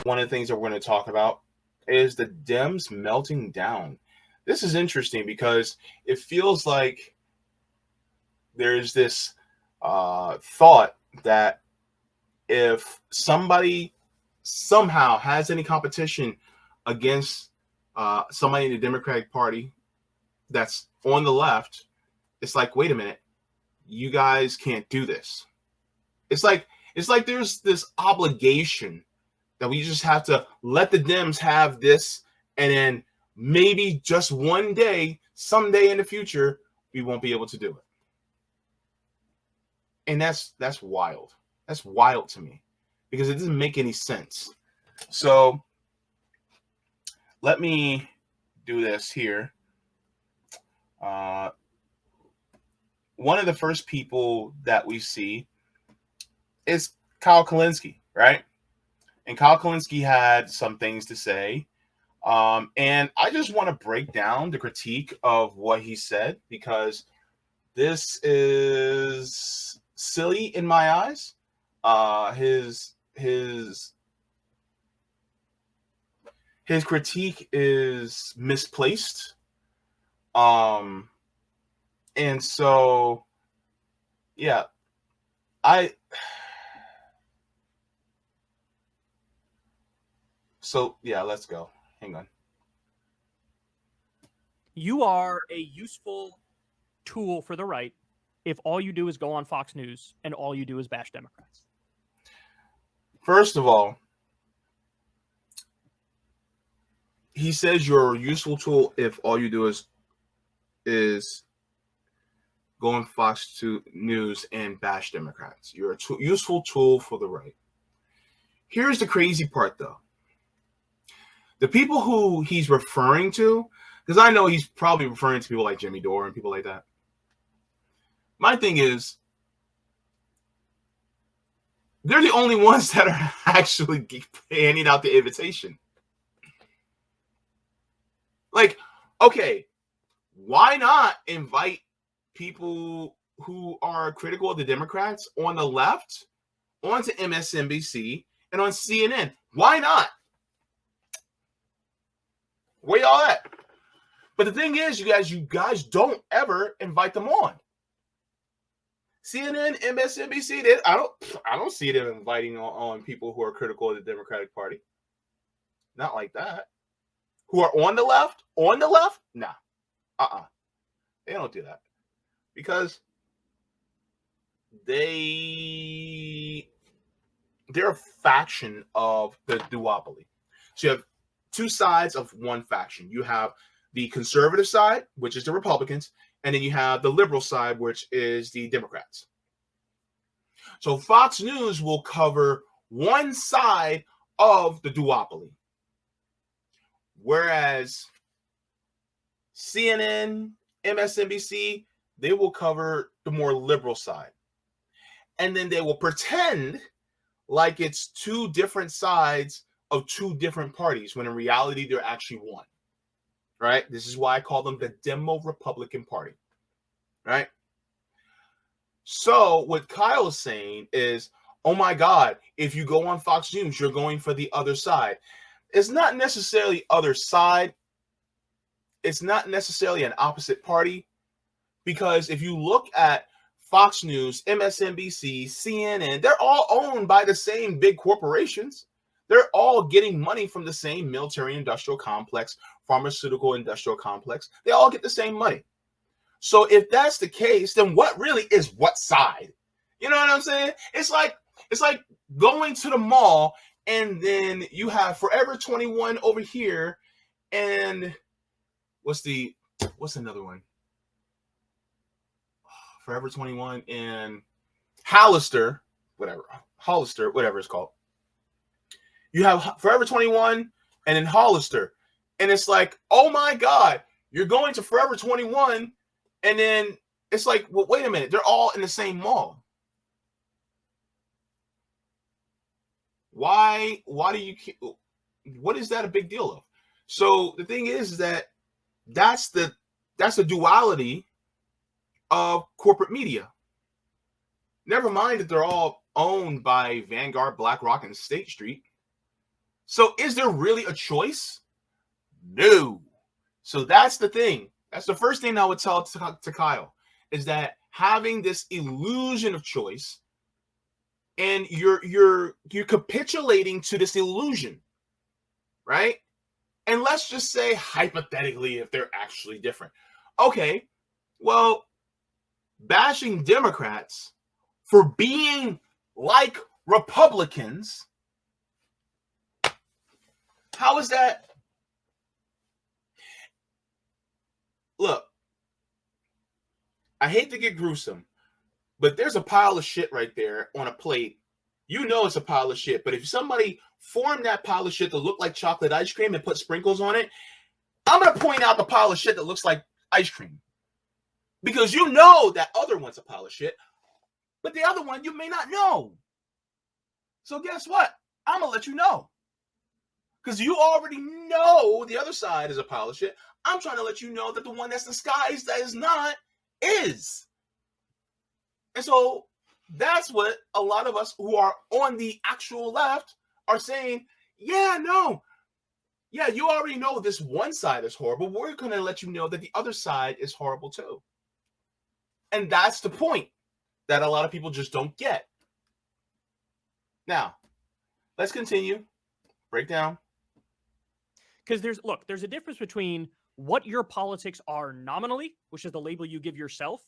one of the things that we're going to talk about is the Dems melting down. This is interesting because it feels like there's this thought that if somebody somehow has any competition against somebody in the Democratic Party that's on the left, it's like, wait a minute, you guys can't do this. It's like there's this obligation that we just have to let the Dems have this, and then maybe just one day, someday in the future, we won't be able to do it. And that's wild. That's wild to me because it doesn't make any sense. So let me do this here. One of the first people that we see is Kyle Kalinske, right? And Kyle Kalinske had some things to say. And I just want to break down the critique of what he said because this is silly in my eyes. His critique is misplaced. And so, yeah, let's go. Hang on. You are a useful tool for the right if all you do is go on Fox News and all you do is bash Democrats. First of all, he says you're a useful tool if all you do is go on Fox News and bash Democrats. You're a useful tool for the right. Here's the crazy part, though. The people who he's referring to, because I know he's probably referring to people like Jimmy Dore and people like that. My thing is, they're the only ones that are actually handing out the invitation. Like, okay, why not invite people who are critical of the Democrats on the left onto MSNBC and on CNN? Why not? Where y'all at? But the thing is, you guys don't ever invite them on. CNN, MSNBC, I don't see them inviting on people who are critical of the Democratic Party. Not like that. Who are on the left? On the left? Nah. They don't do that. Because they're a faction of the duopoly. So you have two sides of one faction. You have the conservative side, which is the Republicans, and then you have the liberal side, which is the Democrats. So Fox News will cover one side of the duopoly, whereas CNN, MSNBC, they will cover the more liberal side. And then they will pretend like it's two different sides of two different parties, when in reality, they're actually one. Right? This is why I call them the Demo-Republican Party. Right? So what Kyle is saying is, oh my God, if you go on Fox News, you're going for the other side. It's not necessarily other side. It's not necessarily an opposite party. Because if you look at Fox News, MSNBC, CNN, they're all owned by the same big corporations. They're all getting money from the same military industrial complex, pharmaceutical industrial complex. They all get the same money. So if that's the case, then what really is what side? You know what I'm saying? It's like going to the mall and then you have Forever 21 over here, and what's another one? Forever 21 and Hollister, whatever it's called. You have Forever 21 and then Hollister. And it's like, oh my God, you're going to Forever 21. And then it's like, well, wait a minute. They're all in the same mall. Why do you, what is that a big deal of? So the thing is that that's the duality of corporate media. Never mind that they're all owned by Vanguard, BlackRock, and State Street. So is there really a choice? No. So that's the thing. That's the first thing I would tell to Kyle, is that having this illusion of choice, and you're capitulating to this illusion, right? And let's just say hypothetically if they're actually different. Okay, well, bashing Democrats for being like Republicans, how is that? Look, I hate to get gruesome, but there's a pile of shit right there on a plate. You know it's a pile of shit, but if somebody formed that pile of shit to look like chocolate ice cream and put sprinkles on it, I'm going to point out the pile of shit that looks like ice cream. Because you know that other one's a pile of shit, but the other one you may not know. So guess what? I'm going to let you know. Because you already know the other side is a pile of shit. I'm trying to let you know that the one that's disguised that is not is. And so that's what a lot of us who are on the actual left are saying. Yeah, no. Yeah, you already know this one side is horrible. We're going to let you know that the other side is horrible too. And that's the point that a lot of people just don't get. Now, let's continue. Break down. Because there's a difference between what your politics are nominally, which is the label you give yourself,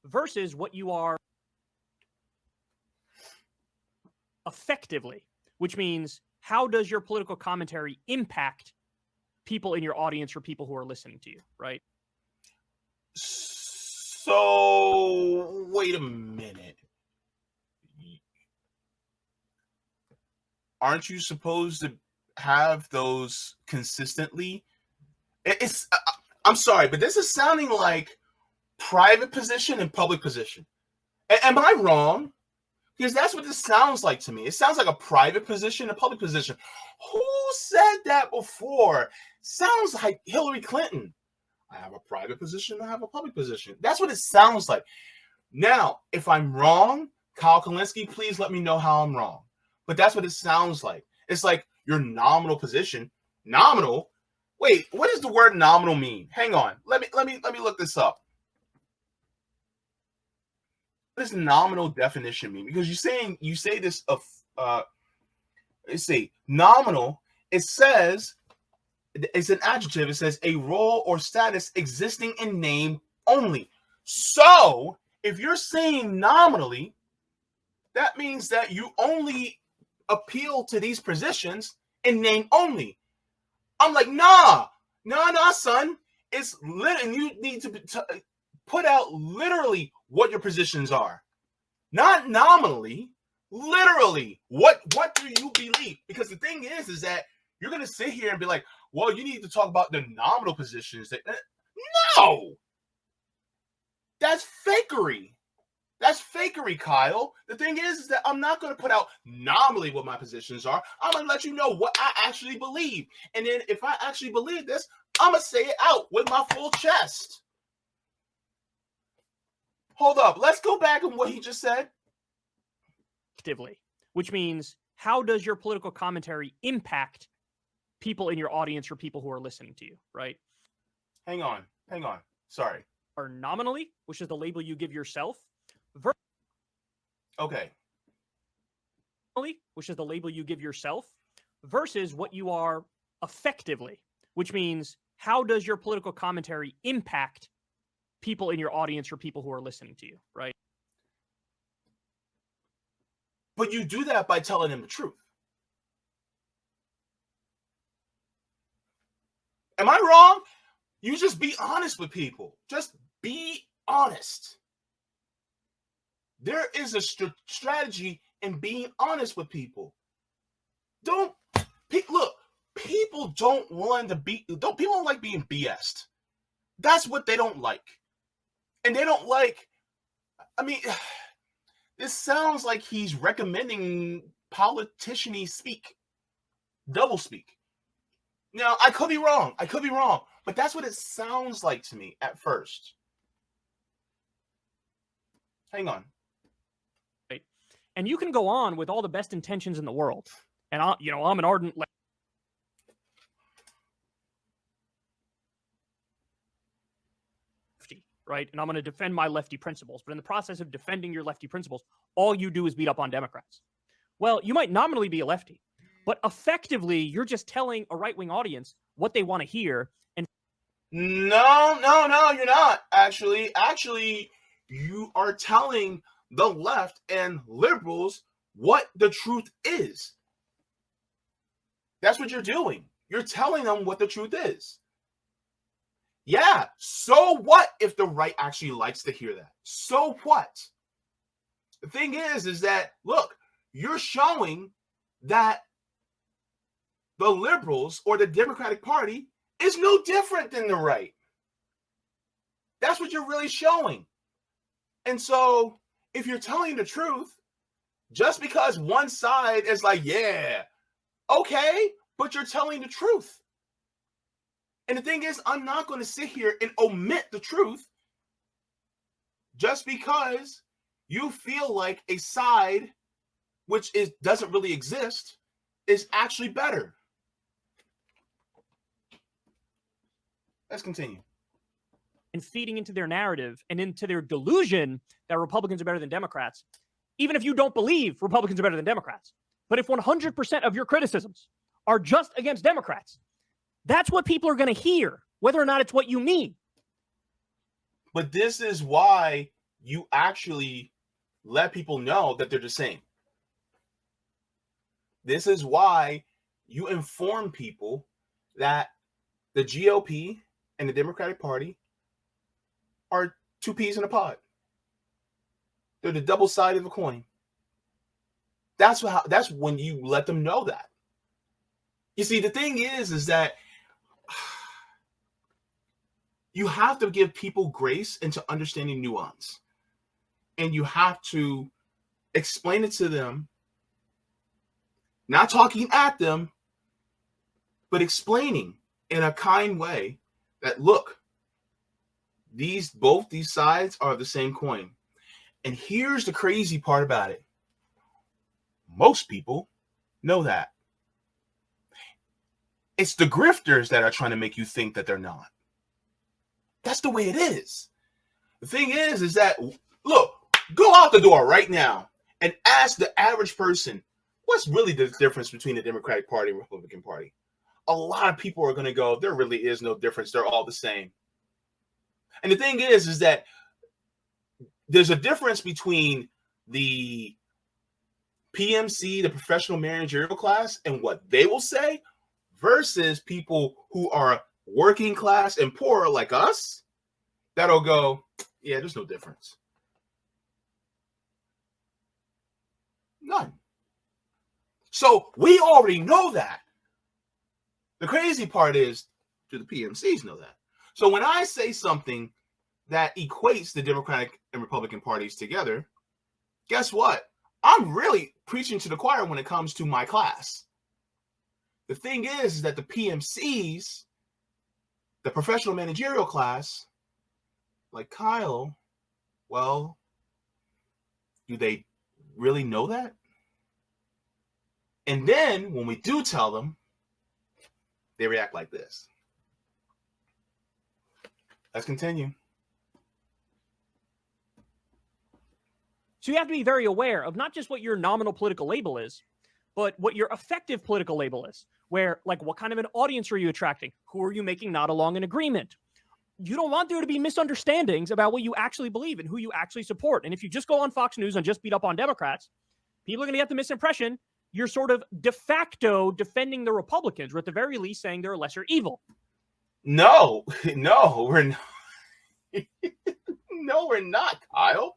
versus what you are effectively, which means how does your political commentary impact people in your audience or people who are listening to you, right? So, wait a minute. Aren't you supposed to have those consistently? I'm sorry, but this is sounding like private position and public position. Am I wrong? Because that's what this sounds like to me. It sounds like a private position, a public position. Who said that before? Sounds like Hillary Clinton. I have a private position, I have a public position. That's what it sounds like. Now, if I'm wrong, Kyle Kalinske, please let me know how I'm wrong. But that's what it sounds like. It's like your nominal position. Nominal? Wait, what does the word nominal mean? Hang on. Let me look this up. What does nominal definition mean? Because you say this of let's see, nominal, it says it's an adjective. It says a role or status existing in name only. So if you're saying nominally, that means that you only appeal to these positions in name only. I'm like, nah, son. It's lit, and you need to put out literally what your positions are, not nominally. Literally, what do you believe? Because the thing is that you're gonna sit here and be like, well, you need to talk about the nominal positions. No, that's fakery. That's fakery, Kyle. The thing is that I'm not going to put out nominally what my positions are. I'm going to let you know what I actually believe. And then if I actually believe this, I'm going to say it out with my full chest. Hold up. Let's go back on what he just said. Actively, which means how does your political commentary impact people in your audience or people who are listening to you, right? Hang on. Sorry. Or nominally, which is the label you give yourself. Okay. Which is the label you give yourself, versus what you are effectively, which means how does your political commentary impact people in your audience or people who are listening to you, right? But you do that by telling them the truth. Am I wrong? You just be honest with people. Just be honest. There is a strategy in being honest with people. Look, people don't like being BS'd. That's what they don't like. And they don't like, I mean, this sounds like he's recommending politician-y speak, double speak. Now, I could be wrong, but that's what it sounds like to me at first. Hang on. And you can go on with all the best intentions in the world. And I'm an ardent right? And I'm going to defend my lefty principles. But in the process of defending your lefty principles, all you do is beat up on Democrats. Well, you might nominally be a lefty, but effectively, you're just telling a right-wing audience what they want to hear. And no, you're not. Actually, you are telling the left and liberals what the truth is. That's what you're doing. You're telling them what the truth is. Yeah, so what if the right actually likes to hear that? So what? The thing is that, look, you're showing that the liberals or the Democratic Party is no different than the right. That's what you're really showing. And so if you're telling the truth, just because one side is like, yeah, okay, but you're telling the truth. And the thing is, I'm not going to sit here and omit the truth just because you feel like a side, which doesn't really exist, is actually better. Let's continue. And feeding into their narrative and into their delusion that Republicans are better than Democrats, even if you don't believe Republicans are better than Democrats. But if 100% of your criticisms are just against Democrats, that's what people are going to hear, whether or not it's what you mean. But this is why you actually let people know that they're the same. This is why you inform people that the GOP and the Democratic Party are two peas in a pod. They're the double side of a coin. That's when you let them know that. You see, the thing is that you have to give people grace into understanding nuance. And you have to explain it to them, not talking at them, but explaining in a kind way that, look, both these sides are the same coin. And here's the crazy part about it. Most people know that. It's the grifters that are trying to make you think that they're not. That's the way it is. The thing is that, look, go out the door right now and ask the average person, what's really the difference between the Democratic Party and Republican Party? A lot of people are going to go, there really is no difference. They're all the same. And the thing is that there's a difference between the PMC, the professional managerial class, and what they will say versus people who are working class and poor like us that'll go, yeah, there's no difference. None. So we already know that. The crazy part is, do the PMCs know that? So when I say something that equates the Democratic and Republican parties together, guess what? I'm really preaching to the choir when it comes to my class. The thing is that the PMCs, the professional managerial class, like Kyle, well, do they really know that? And then when we do tell them, they react like this. Let's continue. So you have to be very aware of not just what your nominal political label is, but what your effective political label is. Where, like, what kind of an audience are you attracting? Who are you making not along an agreement? You don't want there to be misunderstandings about what you actually believe and who you actually support. And if you just go on Fox News and just beat up on Democrats, people are going to get the misimpression you're sort of de facto defending the Republicans, or at the very least saying they're a lesser evil. No, we're not. No, we're not, Kyle.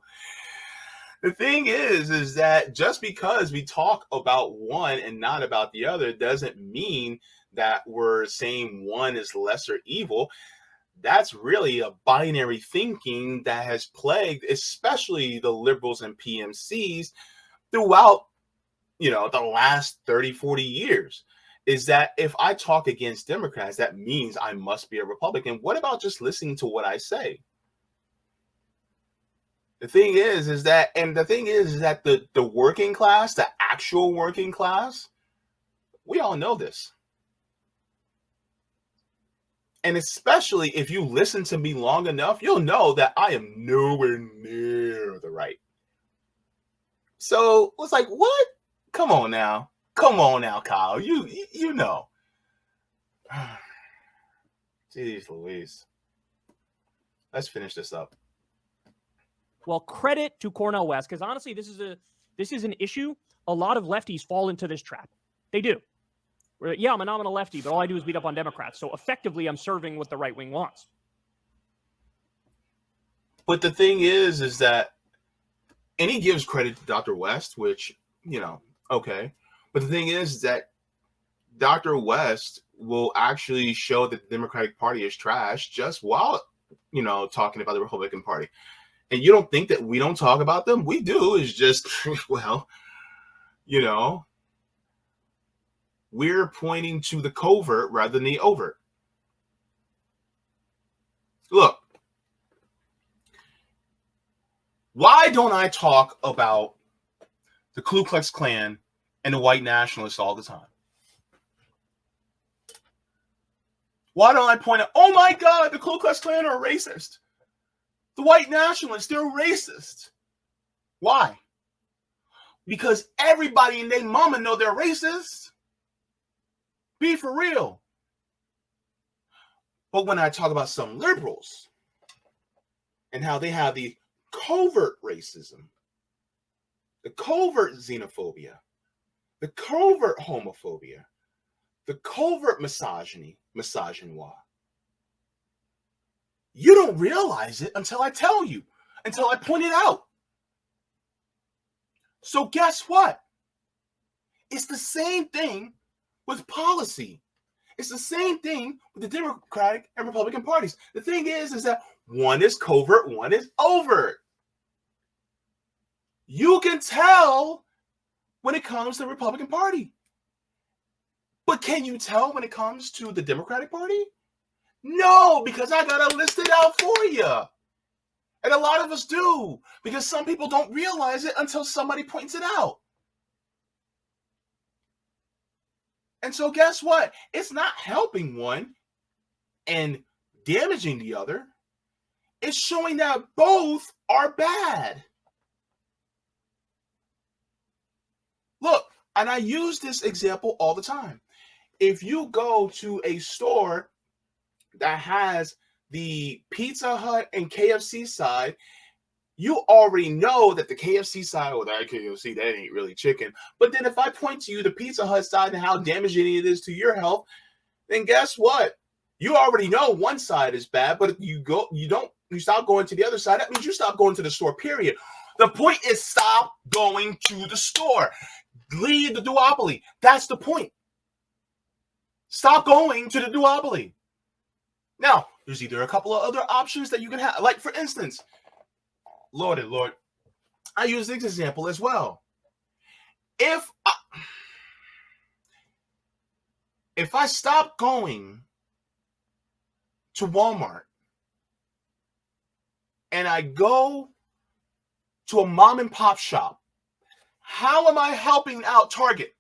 The thing is that just because we talk about one and not about the other doesn't mean that we're saying one is lesser evil. That's really a binary thinking that has plagued especially the liberals and PMCs throughout, the last 30, 40 years. Is that if I talk against Democrats, that means I must be a Republican. What about just listening to what I say? The thing is that the working class, the actual working class, we all know this. And especially if you listen to me long enough, you'll know that I am nowhere near the right. So it's like, what? Come on now, Kyle. You know. Jeez Louise. Let's finish this up. Well, credit to Cornel West, because honestly, this is an issue. A lot of lefties fall into this trap. They do. Yeah, I'm a nominal lefty, but all I do is beat up on Democrats. So effectively, I'm serving what the right wing wants. But the thing is that, and he gives credit to Dr. West, which, okay. But the thing is that Dr. West will actually show that the Democratic Party is trash just while, talking about the Republican Party. And you don't think that we don't talk about them? We do. It's just, well, we're pointing to the covert rather than the overt. Look, why don't I talk about the Ku Klux Klan and the white nationalists all the time? Why don't I point out, oh my God, the Ku Klux Klan are racist. The white nationalists, they're racist. Why? Because everybody and their mama know they're racist. Be for real. But when I talk about some liberals and how they have the covert racism, the covert xenophobia, the covert homophobia, the covert misogynoir, you don't realize it until I tell you, until I point it out. So guess what? It's the same thing with policy. It's the same thing with the Democratic and Republican parties. The thing is that one is covert, one is overt. You can tell when it comes to the Republican Party. But can you tell when it comes to the Democratic Party? No, because I got to list it out for you. And a lot of us do, because some people don't realize it until somebody points it out. And so guess what? It's not helping one and damaging the other. It's showing that both are bad. Look, and I use this example all the time. If you go to a store that has the Pizza Hut and KFC side, you already know that the KFC side, or that KFC, that ain't really chicken. But then if I point to you the Pizza Hut side and how damaging it is to your health, then guess what? You already know one side is bad, but if you stop going to the other side, that means you stop going to the store, period. The point is stop going to the store. Leave the duopoly. That's the point. Stop going to the duopoly. Now, there's either a couple of other options that you can have. Like, for instance, Lord, I use this example as well. If I stop going to Walmart and I go to a mom and pop shop, how am I helping out Target?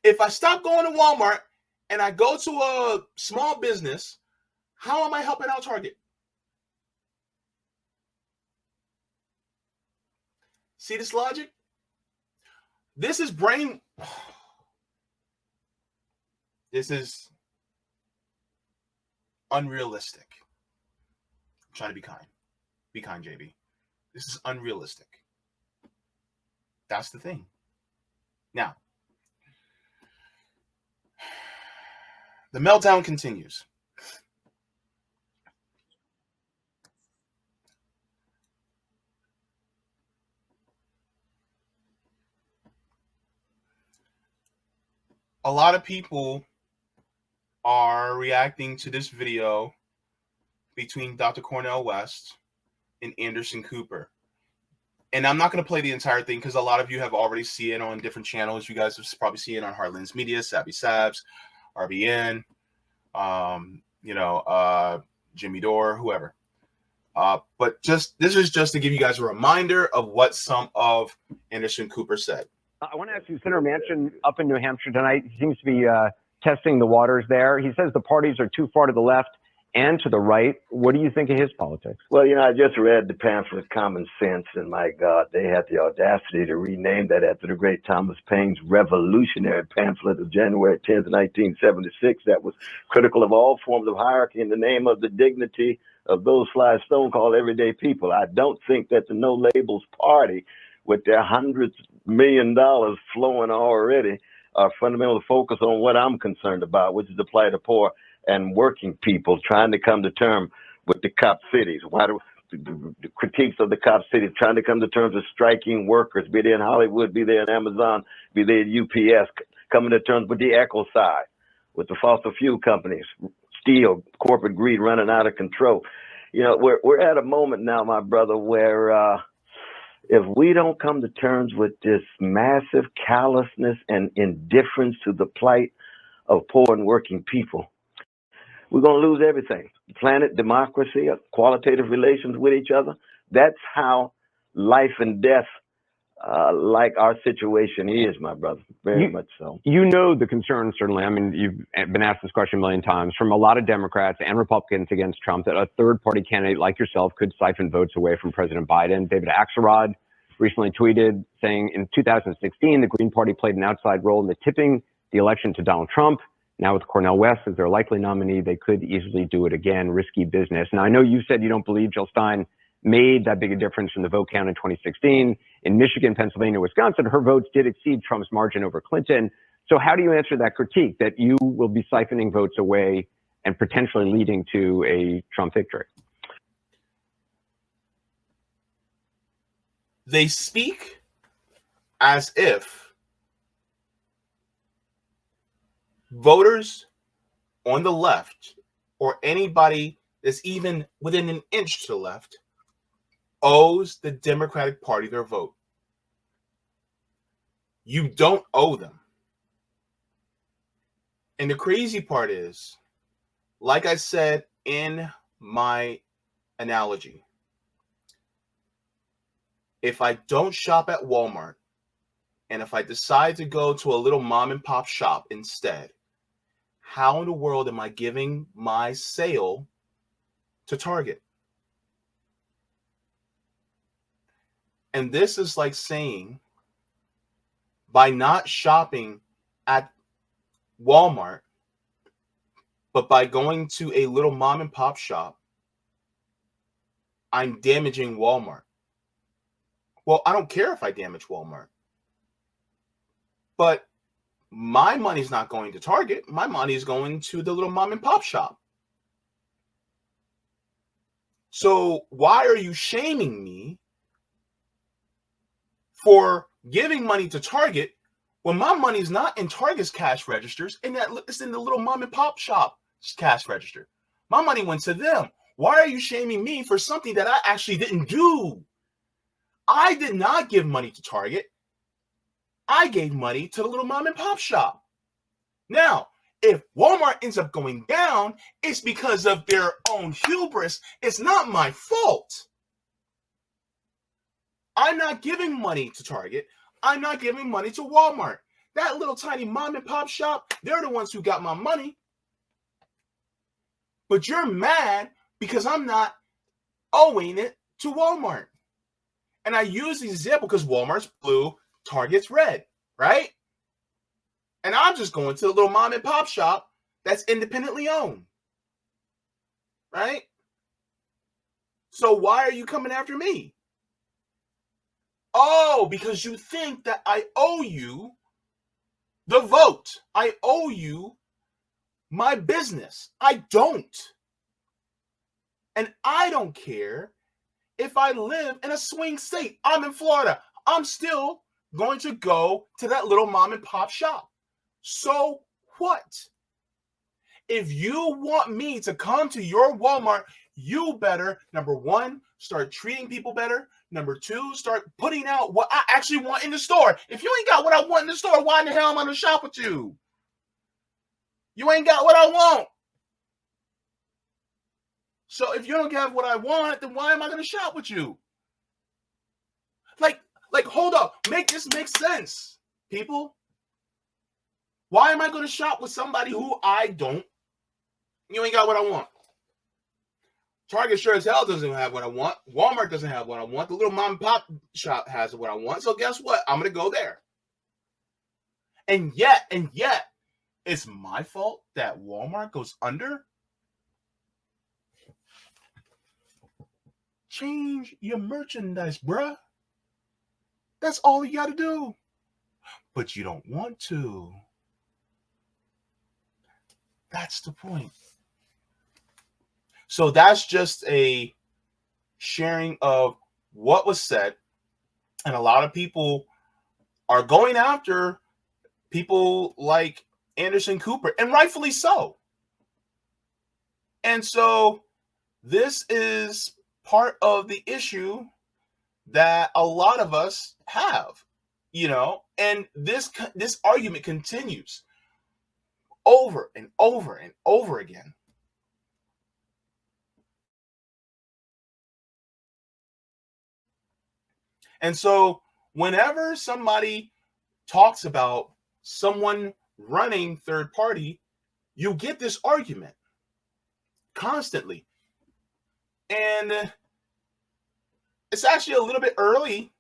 If I stop going to Walmart and I go to a small business, how am I helping out Target? See this logic? This is This is unrealistic. I'm trying to be kind. Be kind, JB. This is unrealistic. That's the thing. Now, the meltdown continues. A lot of people are reacting to this video between Dr. Cornel West and Anderson Cooper. And I'm not going to play the entire thing because a lot of you have already seen it on different channels. You guys have probably seen it on Heartlands Media, Savvy Sabs, RBN, Jimmy Dore, whoever. But this is just to give you guys a reminder of what some of Anderson Cooper said. I want to ask you, Senator Manchin up in New Hampshire tonight, he seems to be testing the waters there. He says the parties are too far to the left and to the right. What do you think of his politics? Well, I just read the pamphlet Common Sense, and my God, they had the audacity to rename that after the great Thomas Paine's revolutionary pamphlet of January 10th, 1976, that was critical of all forms of hierarchy in the name of the dignity of those fly stone called everyday people. I don't think that the No Labels Party, with their hundreds of $millions flowing already, are fundamentally focused on what I'm concerned about, which is the plight of poor and working people trying to come to terms with the cop cities. Why do the critiques of the cop cities trying to come to terms with striking workers, be they in Hollywood, be they in Amazon, be they in UPS, coming to terms with the eco side, with the fossil fuel companies, steel, corporate greed running out of control. We're at a moment now, my brother, where if we don't come to terms with this massive callousness and indifference to the plight of poor and working people, we're going to lose everything. Planet, democracy, qualitative relations with each other. That's how life and death, like our situation is, my brother. Very much so. You know the concern, certainly. I mean, you've been asked this question a million times from a lot of Democrats and Republicans against Trump that a third-party candidate like yourself could siphon votes away from President Biden. David Axelrod recently tweeted saying in 2016, the Green Party played an outside role in the tipping the election to Donald Trump. Now with Cornel West as their likely nominee, they could easily do it again. Risky business. Now, I know you said you don't believe Jill Stein made that big a difference in the vote count in 2016. In Michigan, Pennsylvania, Wisconsin, her votes did exceed Trump's margin over Clinton. So how do you answer that critique that you will be siphoning votes away and potentially leading to a Trump victory? They speak as if voters on the left, or anybody that's even within an inch to the left, owes the Democratic Party their vote. You don't owe them. And the crazy part is, like I said in my analogy, if I don't shop at Walmart, and if I decide to go to a little mom and pop shop instead, how in the world am I giving my sale to Target? And this is like saying, by not shopping at Walmart, but by going to a little mom and pop shop, I'm damaging Walmart. Well, I don't care if I damage Walmart, but my money's not going to Target. My money is going to the little mom and pop shop. So why are you shaming me for giving money to Target when my money's not in Target's cash registers and that it's in the little mom and pop shop cash register? My money went to them. Why are you shaming me for something that I actually didn't do? I did not give money to Target. I gave money to the little mom and pop shop. Now, if Walmart ends up going down, it's because of their own hubris. It's not my fault. I'm not giving money to Target. I'm not giving money to Walmart. That little tiny mom and pop shop, they're the ones who got my money. But you're mad because I'm not owing it to Walmart. And I use the example because Walmart's blue, Target's red, right? And I'm just going to the little mom and pop shop that's independently owned, right? So why are you coming after me? Oh, because you think that I owe you the vote. I owe you my business. I don't. And I don't care if I live in a swing state. I'm in Florida. I'm still going to go to that little mom and pop shop. So what? If you want me to come to your Walmart, you better, number one, start treating people better. Number two, start putting out what I actually want in the store. If you ain't got what I want in the store, why in the hell am I going to shop with you? You ain't got what I want. So if you don't have what I want, then why am I going to shop with you? Like, hold up. Make this make sense, people. Why am I going to shop with somebody who I don't? You ain't got what I want. Target sure as hell doesn't have what I want. Walmart doesn't have what I want. The little mom and pop shop has what I want. So guess what? I'm going to go there. And yet, it's my fault that Walmart goes under? Change your merchandise, bruh. That's all you got to do. But you don't want to. That's the point. So that's just a sharing of what was said. And a lot of people are going after people like Anderson Cooper, and rightfully so. And so this is part of the issue that a lot of us have, you know, and this argument continues over and over and over again. And so whenever somebody talks about someone running third party, you get this argument constantly. And it's actually a little bit early,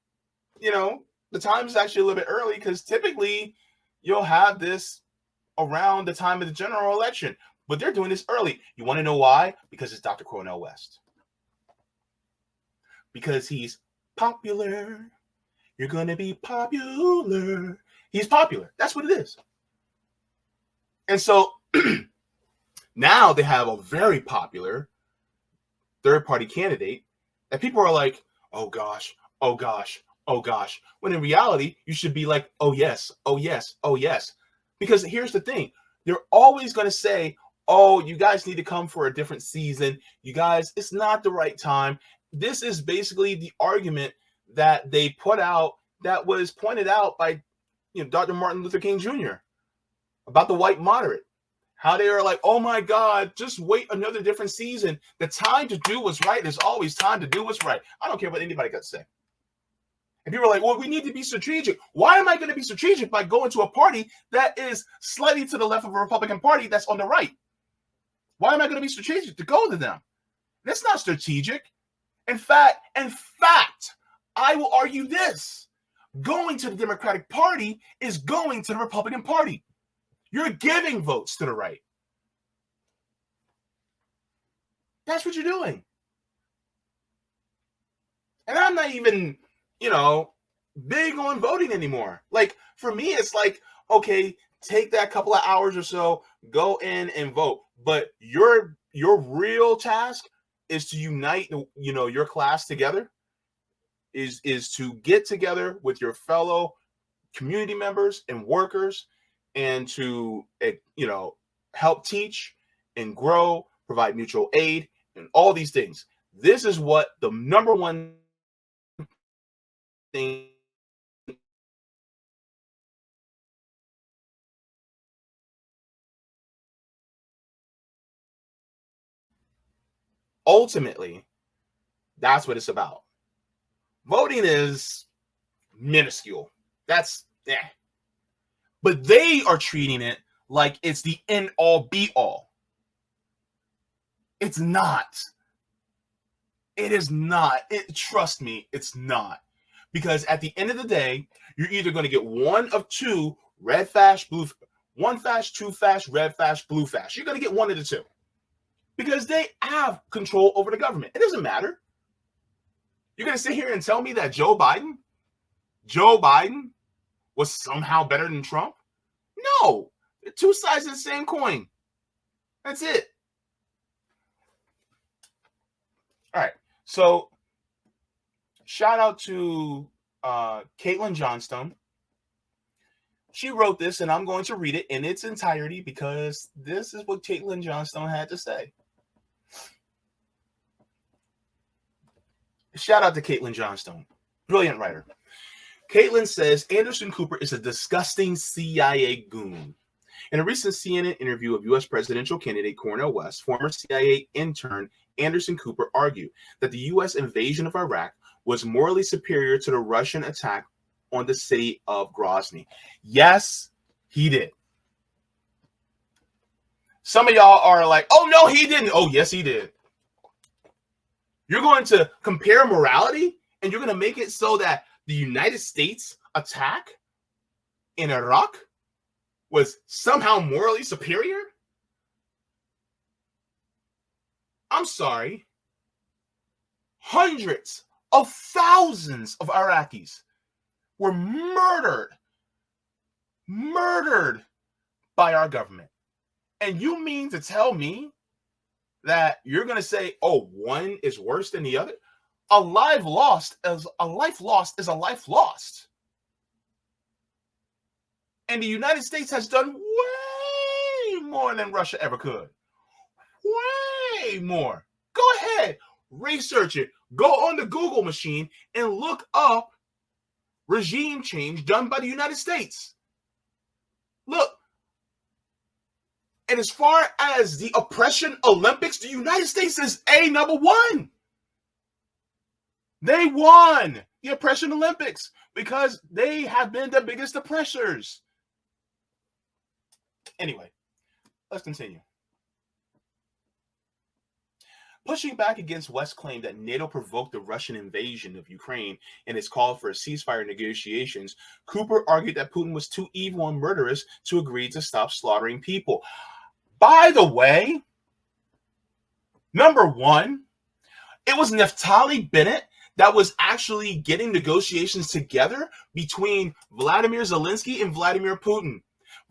you know, the time is actually a little bit early because typically you'll have this around the time of the general election, but they're doing this early. You want to know why? Because it's Dr. Cornel West. Because he's popular. You're going to be popular. He's popular. That's what it is. And so now they have a very popular third-party candidate that people are like, oh gosh, oh gosh, oh gosh. When in reality, you should be like, oh yes, oh yes, oh yes. Because here's the thing. They're always going to say, oh, you guys need to come for a different season. You guys, it's not the right time. This is basically the argument that they put out that was pointed out by Dr. Martin Luther King Jr. about the white moderate. How they are like, oh my God, just wait another different season. The time to do what's right is always time to do what's right. I don't care what anybody got to say. And people are like, well, we need to be strategic. Why am I going to be strategic by going to a party that is slightly to the left of a Republican Party that's on the right? Why am I going to be strategic to go to them? That's not strategic. In fact, I will argue this. Going to the Democratic Party is going to the Republican Party. You're giving votes to the right. That's what you're doing. And I'm not even, big on voting anymore. Like, for me, it's like, okay, take that couple of hours or so, go in and vote. But your real task is to unite, your class together, is to get together with your fellow community members and workers and to, help teach and grow, provide mutual aid and all these things. This is what the number one thing ultimately, that's what it's about. Voting is minuscule. That's but they are treating it like it's the end all be all. It's not. It is not. Trust me, it's not. Because at the end of the day, you're either going to get one of two red fast, blue, one fast, two fast, red fast, blue fast. You're going to get one of the two. Because they have control over the government. It doesn't matter. You're going to sit here and tell me that Joe Biden was somehow better than Trump? No. They're two sides of the same coin. That's it. All right. So, shout out to Caitlin Johnstone. She wrote this, and I'm going to read it in its entirety because this is what Caitlin Johnstone had to say. Shout out to Caitlin Johnstone. Brilliant writer. Caitlin says, Anderson Cooper is a disgusting CIA goon. In a recent CNN interview of U.S. presidential candidate Cornel West, former CIA intern Anderson Cooper argued that the U.S. invasion of Iraq was morally superior to the Russian attack on the city of Grozny. Yes, he did. Some of y'all are like, oh, no, he didn't. Oh, yes, he did. You're going to compare morality, and you're going to make it so that the United States attack in Iraq was somehow morally superior? I'm sorry. Hundreds of thousands of Iraqis were murdered by our government. And you mean to tell me that you're going to say, oh, one is worse than the other? A life lost is a life lost. And the United States has done way more than Russia ever could. Way more. Go ahead, research it. Go on the Google machine and look up regime change done by the United States. Look, and as far as the oppression Olympics, the United States is number one. They won the oppression Olympics because they have been the biggest oppressors. Anyway, let's continue. Pushing back against West's claim that NATO provoked the Russian invasion of Ukraine and its call for ceasefire negotiations, Cooper argued that Putin was too evil and murderous to agree to stop slaughtering people. By the way, number one, it was Naftali Bennett that was actually getting negotiations together between Vladimir Zelensky and Vladimir Putin.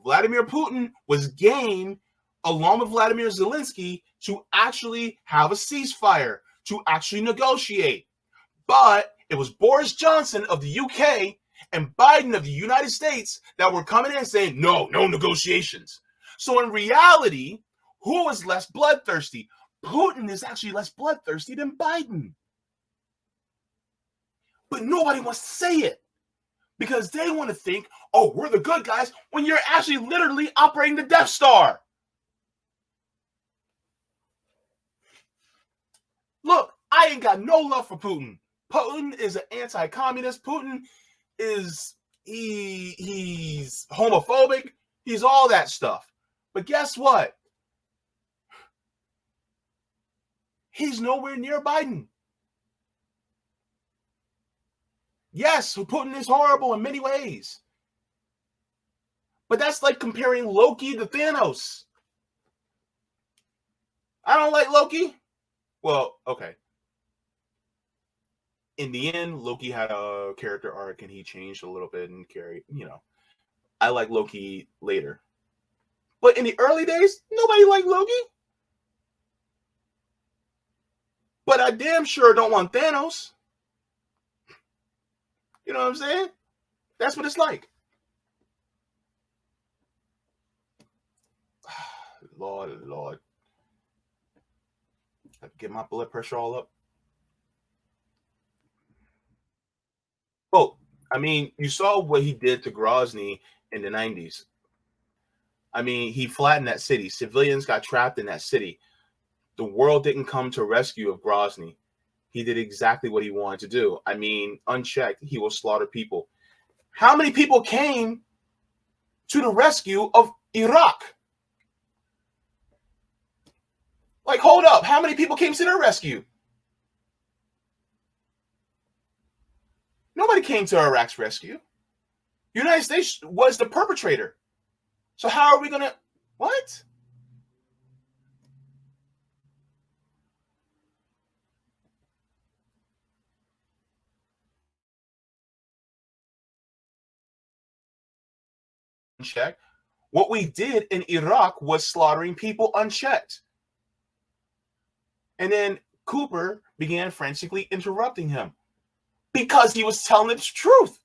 Vladimir Putin was game, along with Vladimir Zelensky, to actually have a ceasefire, to actually negotiate. But it was Boris Johnson of the UK and Biden of the United States that were coming in saying, no negotiations. So in reality, who is less bloodthirsty? Putin is actually less bloodthirsty than Biden. But nobody wants to say it because they want to think, oh, we're the good guys, when you're actually literally operating the Death Star. Look, I ain't got no love for Putin. Putin is an anti-communist. Putin is, he's homophobic. He's all that stuff. But guess what? He's nowhere near Biden. Yes, Putin is horrible in many ways. But that's like comparing Loki to Thanos. I don't like Loki. Well, okay. In the end, Loki had a character arc and he changed a little bit and carried, I like Loki later. But in the early days, nobody liked Loki. But I damn sure don't want Thanos. You know what I'm saying? That's what it's like. Lord. Get my blood pressure all up. Well, I mean, you saw what he did to Grozny in the 90s. I mean, he flattened that city. Civilians got trapped in that city. The world didn't come to rescue of Grozny. He did exactly what he wanted to do. I mean, unchecked, he will slaughter people. How many people came to the rescue of Iraq? Like, hold up. How many people came to their rescue? Nobody came to Iraq's rescue. The United States was the perpetrator. So how are we going to... What? Unchecked. What we did in Iraq was slaughtering people unchecked. And then Cooper began frantically interrupting him because he was telling the truth.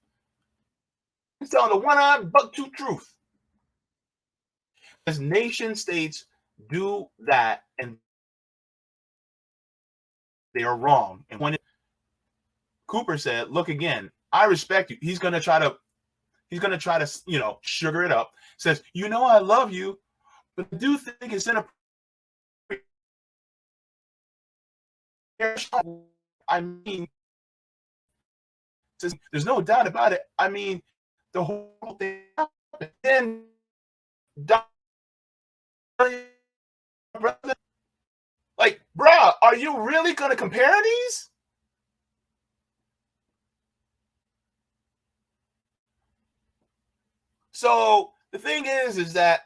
He's telling the one-eyed buck-tooth truth. As nation states do that, and they are wrong. And when Cooper said, "Look again, I respect you," he's gonna try to, sugar it up. Says, I love you, but I do think it's inappropriate. I mean, there's no doubt about it. I mean, the whole thing happened. Then brother? Like, bruh, are you really going to compare these? So the thing is that,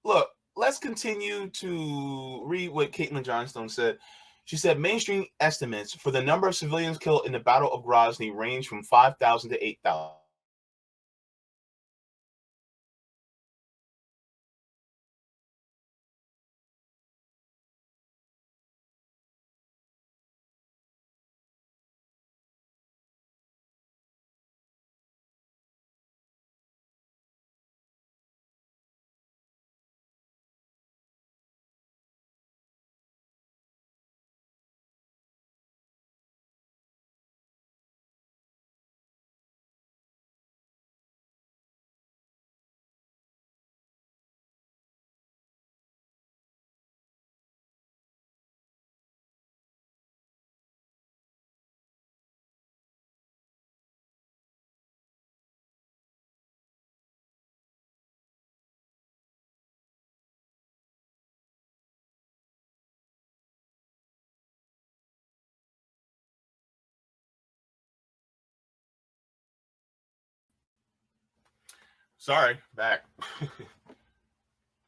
look, let's continue to read what Caitlin Johnstone said. She said mainstream estimates for the number of civilians killed in the Battle of Grozny range from 5,000 to 8,000. Sorry, back.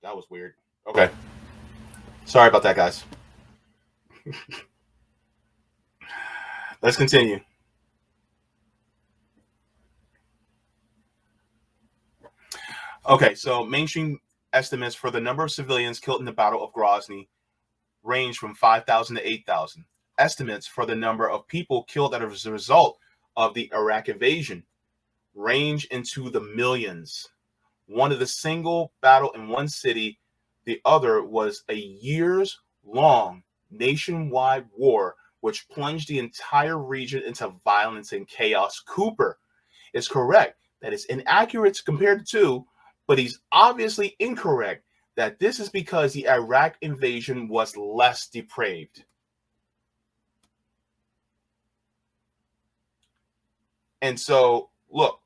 That was weird. Okay. Sorry about that, guys. Let's continue. Okay, so mainstream estimates for the number of civilians killed in the Battle of Grozny range from 5,000 to 8,000. Estimates for the number of people killed as a result of the Iraq invasion range into the millions. One of the single battle in one city, the other was a years-long nationwide war which plunged the entire region into violence and chaos. Cooper is correct that it's inaccurate compared to, but he's obviously incorrect that this is because the Iraq invasion was less depraved. And so, look,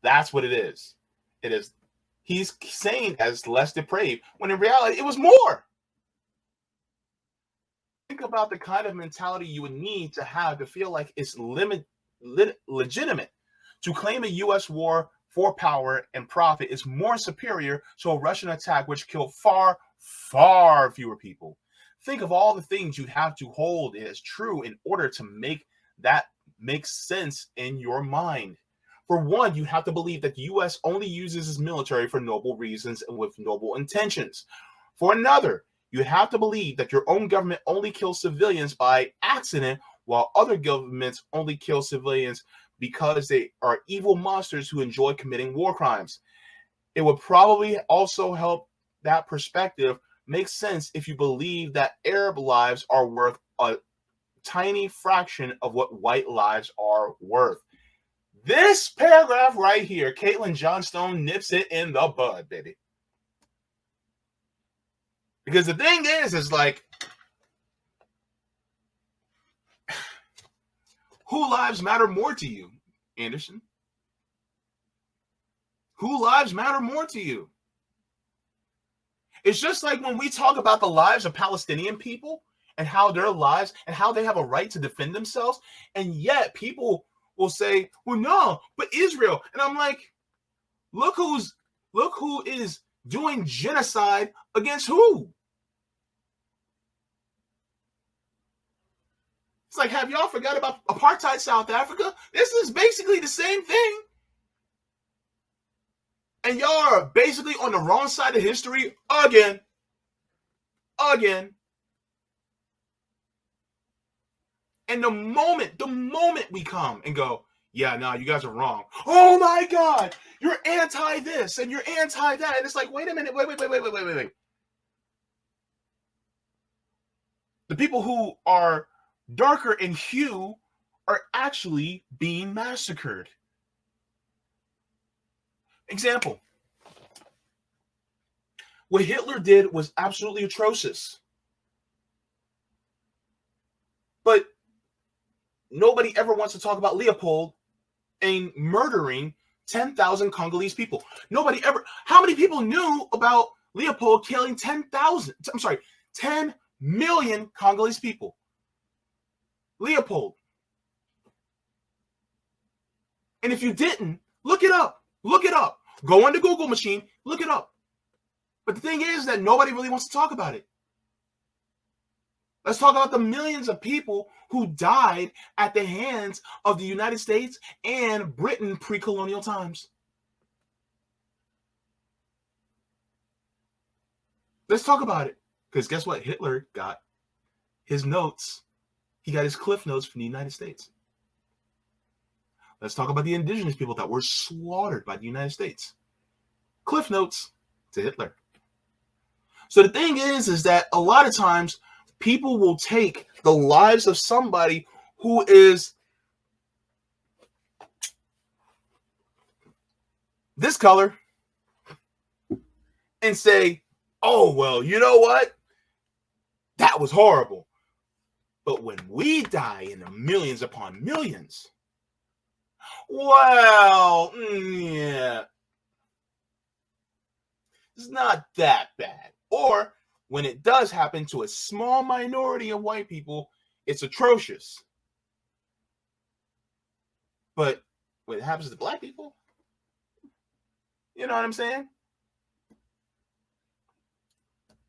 that's what it is. It is, he's saying as less depraved, when in reality, it was more. Think about the kind of mentality you would need to have to feel like it's legitimate to claim a U.S. war for power and profit is more superior to a Russian attack which killed far, far fewer people. Think of all the things you'd have to hold as true in order to make that make sense in your mind. For one, you have to believe that the U.S. only uses its military for noble reasons and with noble intentions. For another, you have to believe that your own government only kills civilians by accident, while other governments only kill civilians because they are evil monsters who enjoy committing war crimes. It would probably also help that perspective make sense if you believe that Arab lives are worth a tiny fraction of what white lives are worth. This paragraph right here, Caitlin Johnstone nips it in the bud, baby. Because the thing is like, who lives matter more to you, Anderson? Who lives matter more to you? It's just like when we talk about the lives of Palestinian people and how their lives and how they have a right to defend themselves, and yet people will say, well, no, but Israel. And I'm like, look who is doing genocide against who? It's like, have y'all forgot about apartheid South Africa? This is basically the same thing. And y'all are basically on the wrong side of history again. And the moment we come and go, yeah, no, you guys are wrong. Oh my God, you're anti this and you're anti that. And it's like, wait a minute, wait. The people who are darker in hue are actually being massacred. Example. What Hitler did was absolutely atrocious. But nobody ever wants to talk about Leopold and murdering 10,000 Congolese people. Nobody ever. How many people knew about Leopold killing 10 million Congolese people. Leopold. And if you didn't, look it up. Look it up. Go on the Google machine, look it up. But the thing is that nobody really wants to talk about it. Let's talk about the millions of people who died at the hands of the United States and Britain pre-colonial times. Let's talk about it. Because guess what? Hitler got his notes. He got his cliff notes from the United States. Let's talk about the indigenous people that were slaughtered by the United States. Cliff notes to Hitler. So the thing is that a lot of times people will take the lives of somebody who is this color and say, oh, well, you know what? That was horrible. But when we die in the millions upon millions, well, yeah, it's not that bad. Or when it does happen to a small minority of white people, it's atrocious. But when it happens to black people, you know what I'm saying?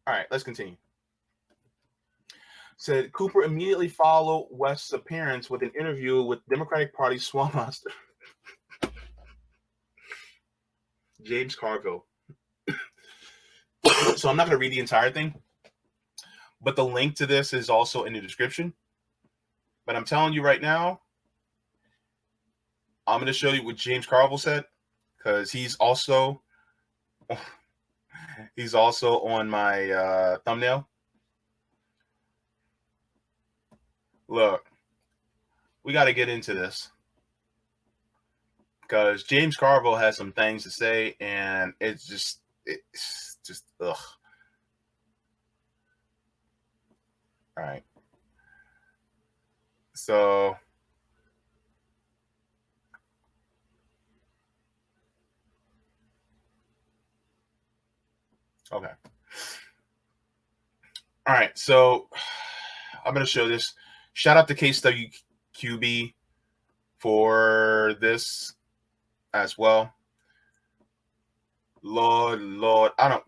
All right, let's continue. Said Cooper immediately followed West's appearance with an interview with Democratic Party swamp master James Carville. So I'm not going to read the entire thing, but the link to this is also in the description. But I'm telling you right now, I'm going to show you what James Carville said, because he's also on my thumbnail. Look, we got to get into this because James Carville has some things to say, and it's just ugh. All right. So okay. All right. So I'm going to show this. Shout out to KSWQB for this as well. Lord,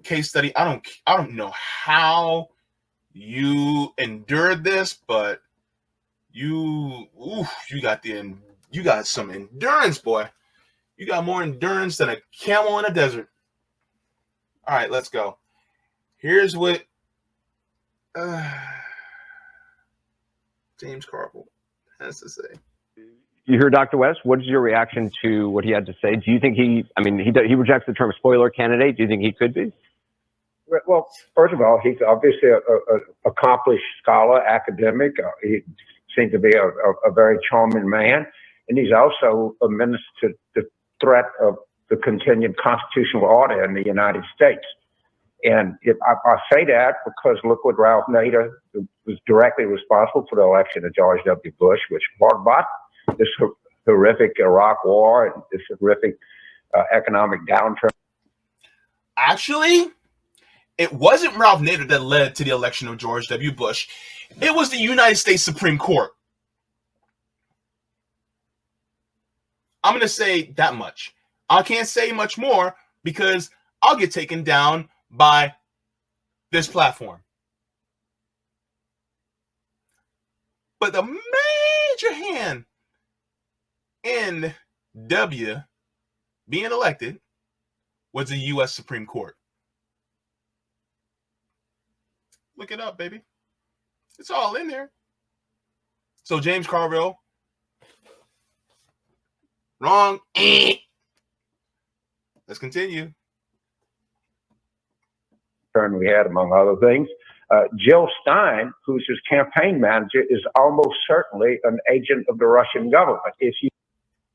case study. I don't know how you endured this, but you got some endurance, boy. You got more endurance than a camel in a desert. All right, let's go. Here's what James Carville has to say. You hear Dr. West? What is your reaction to what he had to say? Do you think he rejects the term spoiler candidate. Do you think he could be? Well, first of all, he's obviously a accomplished scholar, academic. He seems to be a very charming man. And he's also a menace to the threat of the continued constitutional order in the United States. And if I say that because look what Ralph Nader was directly responsible for the election of George W. Bush, which brought about this horrific Iraq war and this horrific economic downturn. Actually, it wasn't Ralph Nader that led to the election of George W. Bush. It was the United States Supreme Court. I'm going to say that much. I can't say much more because I'll get taken down by this platform. But the major hand in W being elected was the U.S. Supreme Court. Look it up, baby. It's all in there. So James Carville, wrong. Let's continue. We had, among other things, Jill Stein, who's his campaign manager, is almost certainly an agent of the Russian government. If you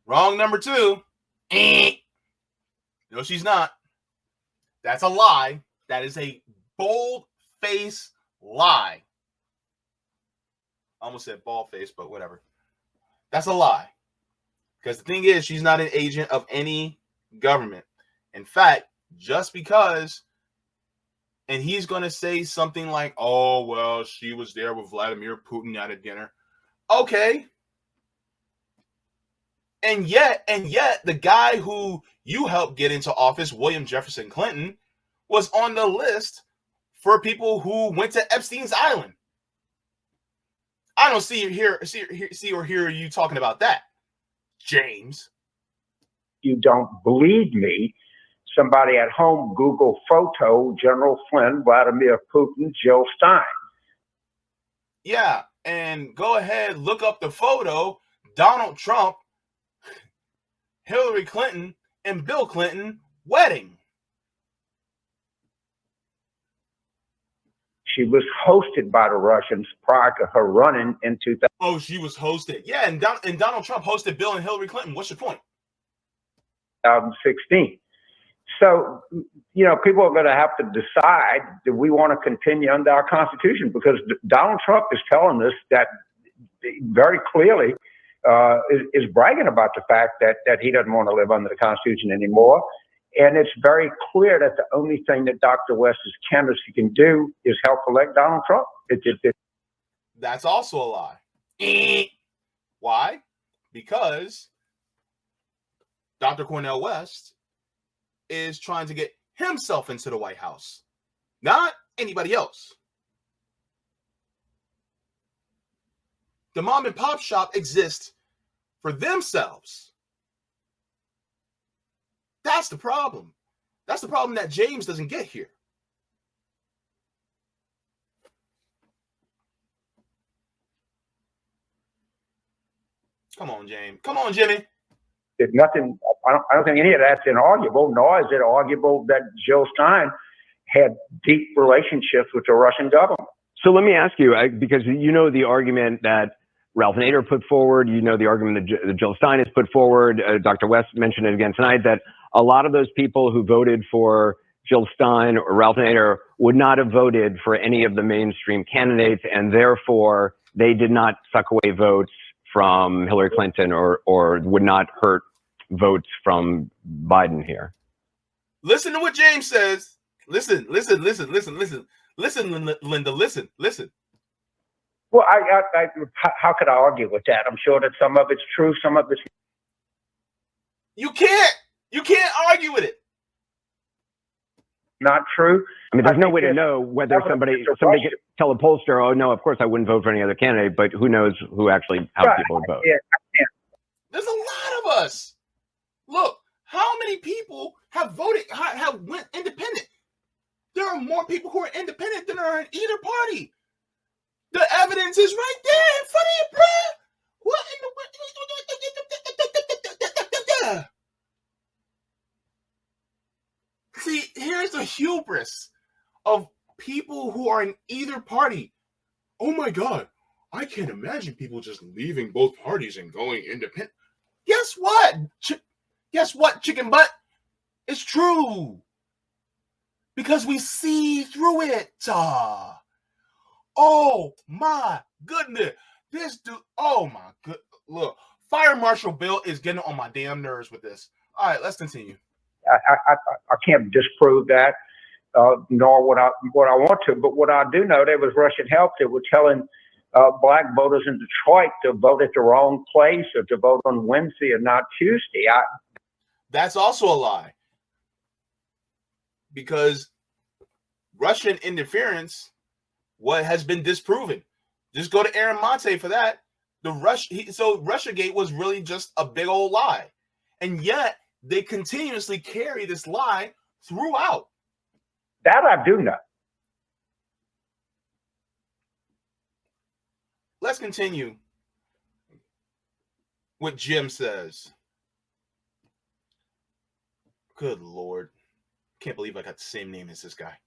Wrong number 2. No, she's not. That's a lie. That is a bold-faced lie. I almost said bald face, but whatever. That's a lie. Because the thing is, she's not an agent of any government. In fact, just because and he's going to say something like, oh, well, she was there with Vladimir Putin at a dinner. Okay. And yet, the guy who you helped get into office, William Jefferson Clinton, was on the list for people who went to Epstein's Island. I don't see or hear you talking about that, James. You don't believe me? Somebody at home, Google photo, General Flynn, Vladimir Putin, Jill Stein. Yeah, and go ahead, look up the photo, Donald Trump, Hillary Clinton, and Bill Clinton wedding. She was hosted by the Russians prior to her running in 2000. Oh, she was hosted. Yeah, and Donald Trump hosted Bill and Hillary Clinton. What's your point? 2016. So, you know, people are going to have to decide, do we want to continue under our Constitution? Because Donald Trump is telling us that very clearly, is bragging about the fact that he doesn't want to live under the Constitution anymore. And it's very clear that the only thing that Dr. West's candidacy can do is help elect Donald Trump. That's also a lie. Why? Because Dr. Cornel West is trying to get himself into the White House, not anybody else. The mom and pop shop exists for themselves. That's the problem. That's the problem that James doesn't get here. Come on, James. Come on, Jimmy. There's nothing. I don't think any of that's inarguable. Nor is it arguable that Jill Stein had deep relationships with the Russian government. So let me ask you, because you know the argument that Ralph Nader put forward, you know the argument that Jill Stein has put forward. Dr. West mentioned it again tonight, that a lot of those people who voted for Jill Stein or Ralph Nader would not have voted for any of the mainstream candidates, and therefore they did not suck away votes from Hillary Clinton or would not hurt votes from Biden here. Listen to what James says. Listen, Linda, listen. Well, how could I argue with that? I'm sure that some of it's true, some of it's. You can't argue with it. Not true. I mean, there's no way to know whether somebody could tell a pollster, oh no, of course I wouldn't vote for any other candidate, but who knows how people would vote. Yeah. There's a lot of us. Look, how many people have voted, have went independent? There are more people who are independent than are in either party. The evidence is right there in front of you, bro. What in the... See, here's the hubris of people who are in either party. Oh my God, I can't imagine people just leaving both parties and going independent. Guess what? Guess what, chicken butt? It's true. Because we see through it. Oh my goodness. This dude, oh my good. Look, Fire Marshal Bill is getting on my damn nerves with this. All right, let's continue. I can't disprove that, nor what I want to. But what I do know, there was Russian help that were telling black voters in Detroit to vote at the wrong place or to vote on Wednesday and not Tuesday. That's also a lie. Because Russian interference, what has been disproven. Just go to Aaron Monte for that. So Russiagate was really just a big old lie. And yet they continuously carry this lie throughout. That I do know. Let's continue. What Jim says. Good Lord. Can't believe I got the same name as this guy.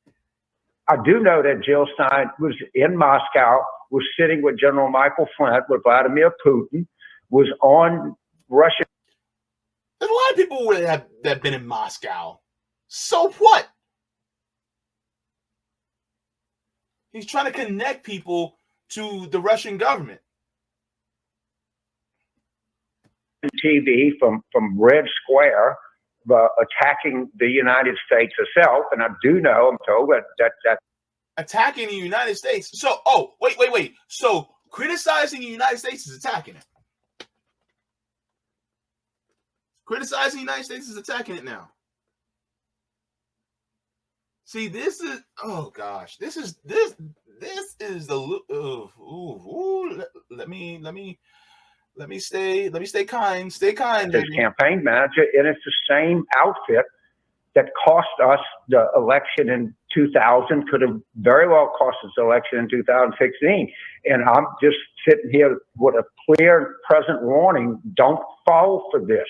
I do know that Jill Stein was in Moscow, was sitting with General Michael Flint, with Vladimir Putin, was on Russia. There's a lot of people that have been in Moscow. So what? He's trying to connect people to the Russian government. TV from Red Square, attacking the United States itself. And I do know, I'm told that attacking the United States. So, wait. So criticizing the United States is attacking it. Criticizing the United States is attacking it now. See, this is, oh gosh, this is the let me stay kind, his campaign manager, and it's the same outfit that cost us the election in 2000, could have very well cost us the election in 2016. And I'm just sitting here with a clear present warning: don't fall for this.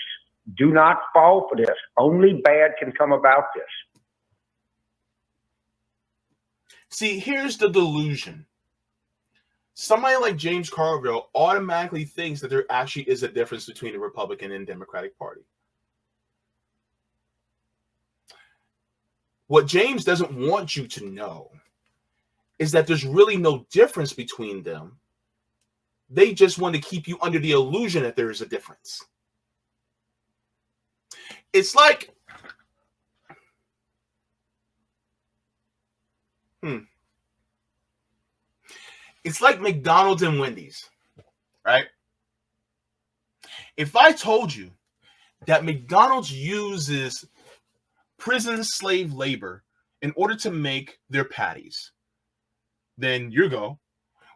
Do not fall for this. Only bad can come about this. See, here's the delusion. Somebody like James Carville automatically thinks that there actually is a difference between the Republican and Democratic Party. What James doesn't want you to know is that there's really no difference between them. They just want to keep you under the illusion that there is a difference. It's like, it's like McDonald's and Wendy's, right? If I told you that McDonald's uses prison slave labor in order to make their patties, then you go,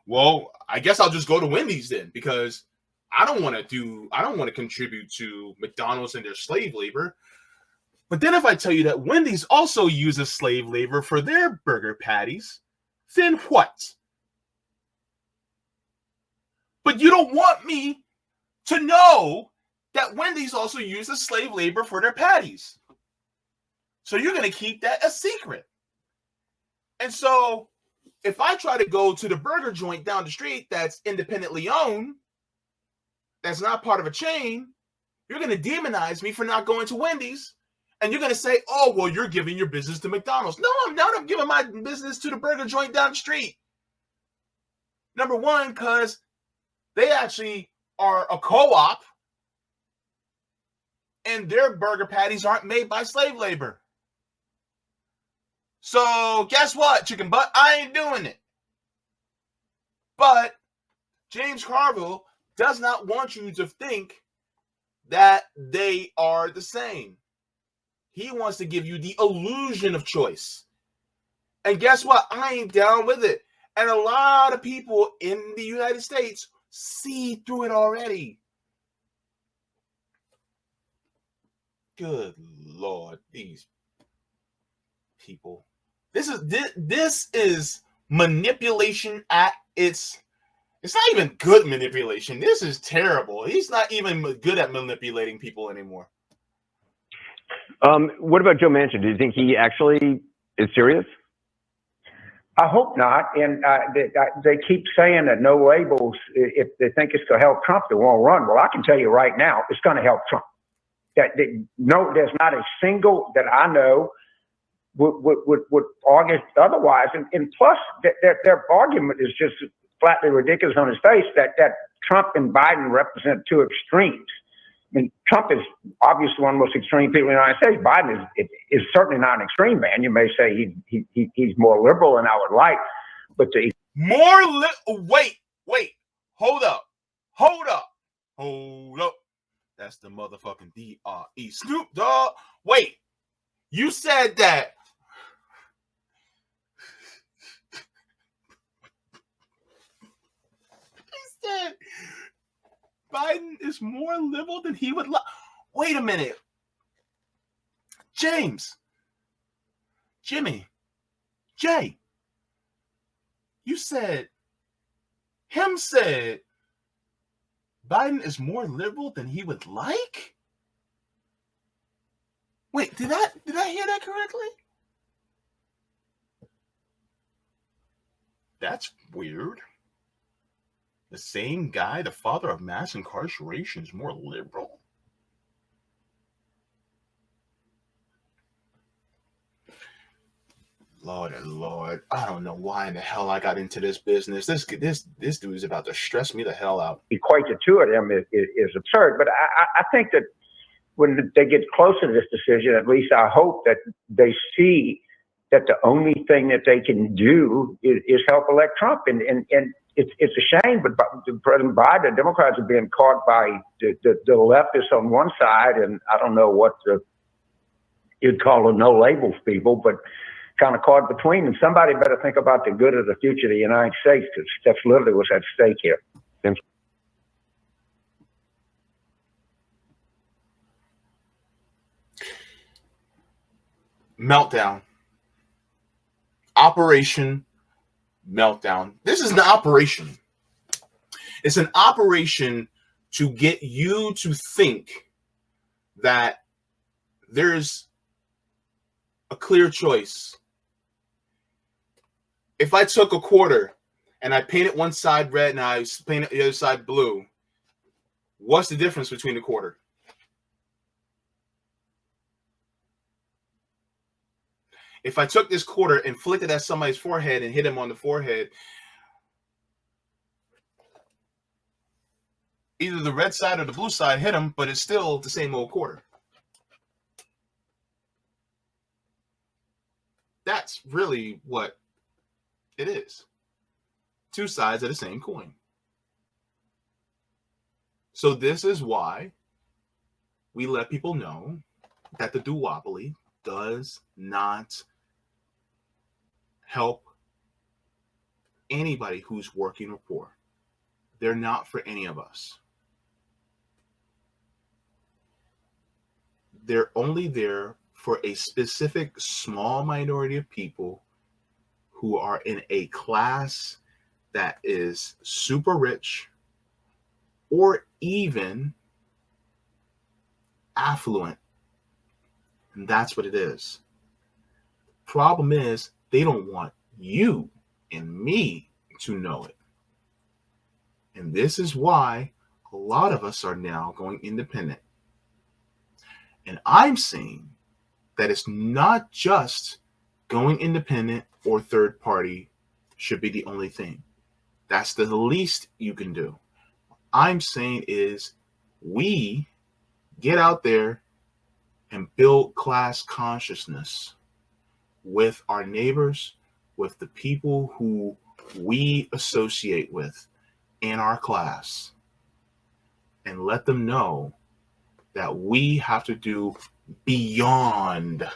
well, I guess I'll just go to Wendy's then, because I don't want to contribute to McDonald's and their slave labor. But then if I tell you that Wendy's also uses slave labor for their burger patties, then what? But you don't want me to know that Wendy's also uses slave labor for their patties. So you're going to keep that a secret. And so if I try to go to the burger joint down the street that's independently owned, that's not part of a chain, you're going to demonize me for not going to Wendy's. And you're going to say, oh, well, you're giving your business to McDonald's. No, I'm not. I'm giving my business to the burger joint down the street. Number one, because they actually are a co-op, and their burger patties aren't made by slave labor. So guess what, chicken butt? I ain't doing it. But James Carville does not want you to think that they are the same. He wants to give you the illusion of choice. And guess what? I ain't down with it. And a lot of people in the United States see through it already. Good Lord, these people. This is manipulation at its. It's not even good manipulation. This is terrible. He's not even good at manipulating people anymore. What about Joe Manchin? Do you think he actually is serious? I hope not. And they keep saying that no labels, if they think it's going to help Trump, they won't run. Well, I can tell you right now, it's going to help Trump. No, there's not a single that I know would argue otherwise. And plus, their argument is just flatly ridiculous on his face that Trump and Biden represent two extremes. I mean, Trump is obviously one of the most extreme people in the United States. Biden is certainly not an extreme man. You may say he's more liberal than I would like, but Wait, hold up. That's the motherfucking D.R.E. Snoop Dogg. Wait, you said that. He said Biden is more liberal than he would like. Wait a minute. Jimmy, Jay, you said Biden is more liberal than he would like? Wait, did I hear that correctly? That's weird. The same guy, the father of mass incarceration, is more liberal? Lord, I don't know why in the hell I got into this business. This dude is about to stress me the hell out. Equate the two of them is absurd. But I think that when they get closer to this decision, at least I hope that they see that the only thing that they can do is help elect Trump. And it's a shame, but President Biden, Democrats are being caught by the leftists on one side, and I don't know what you'd call the no labels people, but kind of caught between them. Somebody better think about the good of the future of the United States, because that's literally what's at stake here. Meltdown. Operation Meltdown. This is an operation. It's an operation to get you to think that there's a clear choice. If I took a quarter and I painted one side red and I painted the other side blue, what's the difference between the quarter? If I took this quarter and flicked it at somebody's forehead and hit him on the forehead, either the red side or the blue side hit him, but it's still the same old quarter. That's really what it is. Two sides of the same coin. So this is why we let people know that the duopoly does not help anybody who's working or poor. They're not for any of us. They're only there for a specific small minority of people who are in a class that is super rich or even affluent. And that's what it is. Problem is, they don't want you and me to know it. And this is why a lot of us are now going independent. And I'm saying that it's not just going independent or third party should be the only thing. That's the least you can do. I'm saying is we get out there and build class consciousness with our neighbors, with the people who we associate with in our class, and let them know that we have to do beyond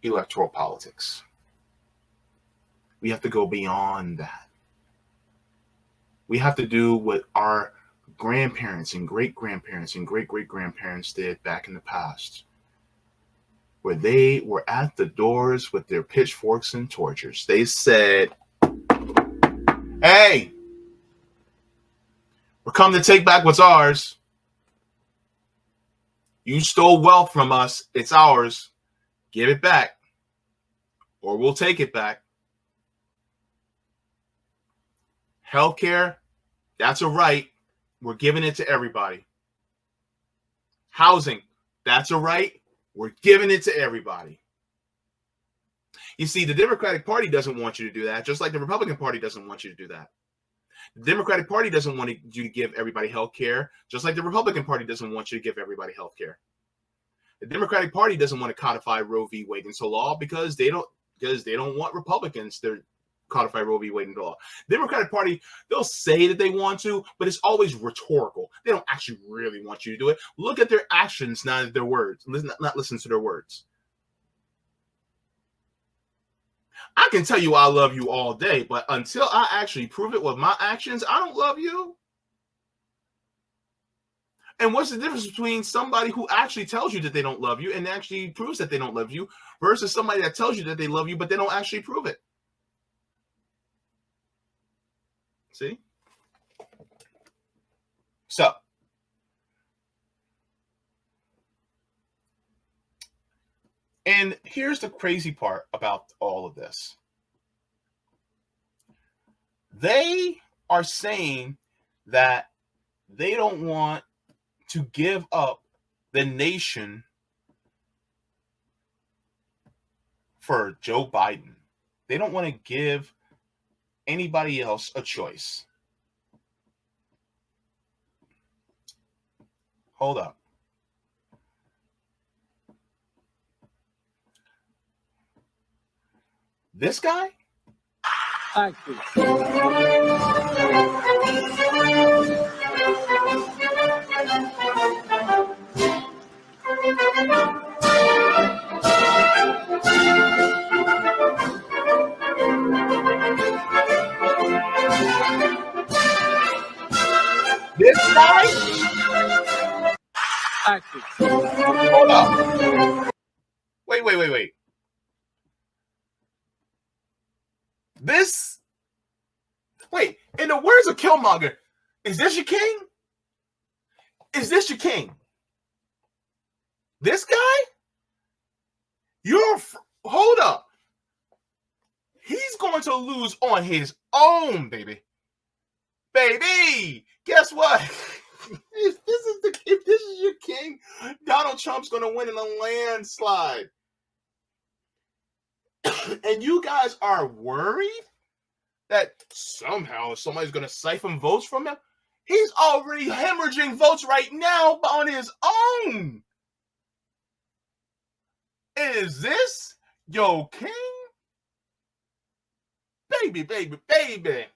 electoral politics. We have to go beyond that. We have to do what our grandparents and great-grandparents and great-great-grandparents did back in the past, where they were at the doors with their pitchforks and torches. They said, hey, we're coming to take back what's ours. You stole wealth from us. It's ours. Give it back, or we'll take it back. Healthcare, that's a right. We're giving it to everybody. Housing, that's a right. We're giving it to everybody. You see, the Democratic Party doesn't want you to do that, just like the Republican Party doesn't want you to do that. The Democratic Party doesn't want you to give everybody health care, just like the Republican Party doesn't want you to give everybody health care. The Democratic Party doesn't want to codify Roe v. Wade into law because they don't want Republicans to codify Roe v. Wade into law. The Democratic Party, they'll say that they want to, but it's always rhetorical. They don't actually really want you to do it. Look at their actions, not their words. Not listen to their words. I can tell you I love you all day, but until I actually prove it with my actions, I don't love you. And what's the difference between somebody who actually tells you that they don't love you and actually proves that they don't love you versus somebody that tells you that they love you, but they don't actually prove it? See? So, and here's the crazy part about all of this. They are saying that they don't want to give up the nation for Joe Biden. They don't want to give anybody else a choice. Hold up. This guy? Active. This guy? Active. Hold up. Wait. This? Wait, in the words of Killmonger, is this your king? Is this your king? This guy? Hold up. He's going to lose on his own, baby. Baby, guess what? If this is your king, Donald Trump's going to win in a landslide. And you guys are worried that somehow somebody's going to siphon votes from him? He's already hemorrhaging votes right now on his own. Is this your king? Baby.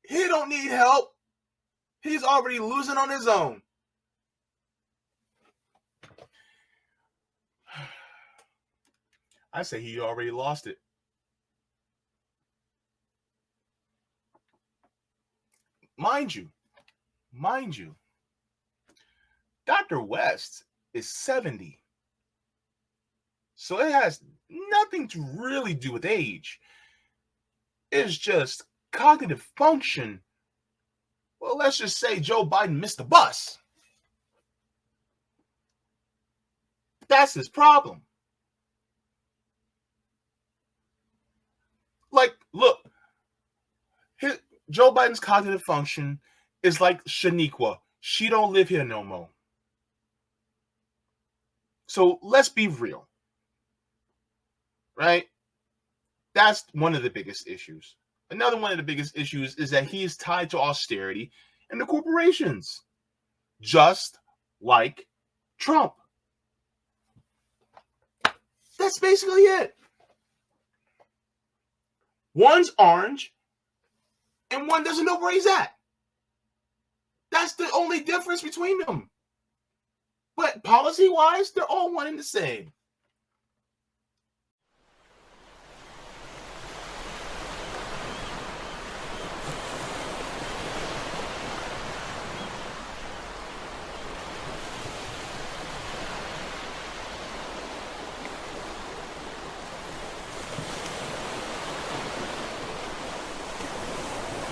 He don't need help. He's already losing on his own. I say he already lost it. Mind you, Dr. West is 70. So it has nothing to really do with age. It's just cognitive function. Well, let's just say Joe Biden missed the bus. That's his problem. Like, look, Joe Biden's cognitive function is like Shaniqua. She don't live here no more. So let's be real. Right? That's one of the biggest issues. Another one of the biggest issues is that he is tied to austerity and the corporations, just like Trump. That's basically it. One's orange and one doesn't know where he's at. That's the only difference between them. But policy-wise, they're all one and the same.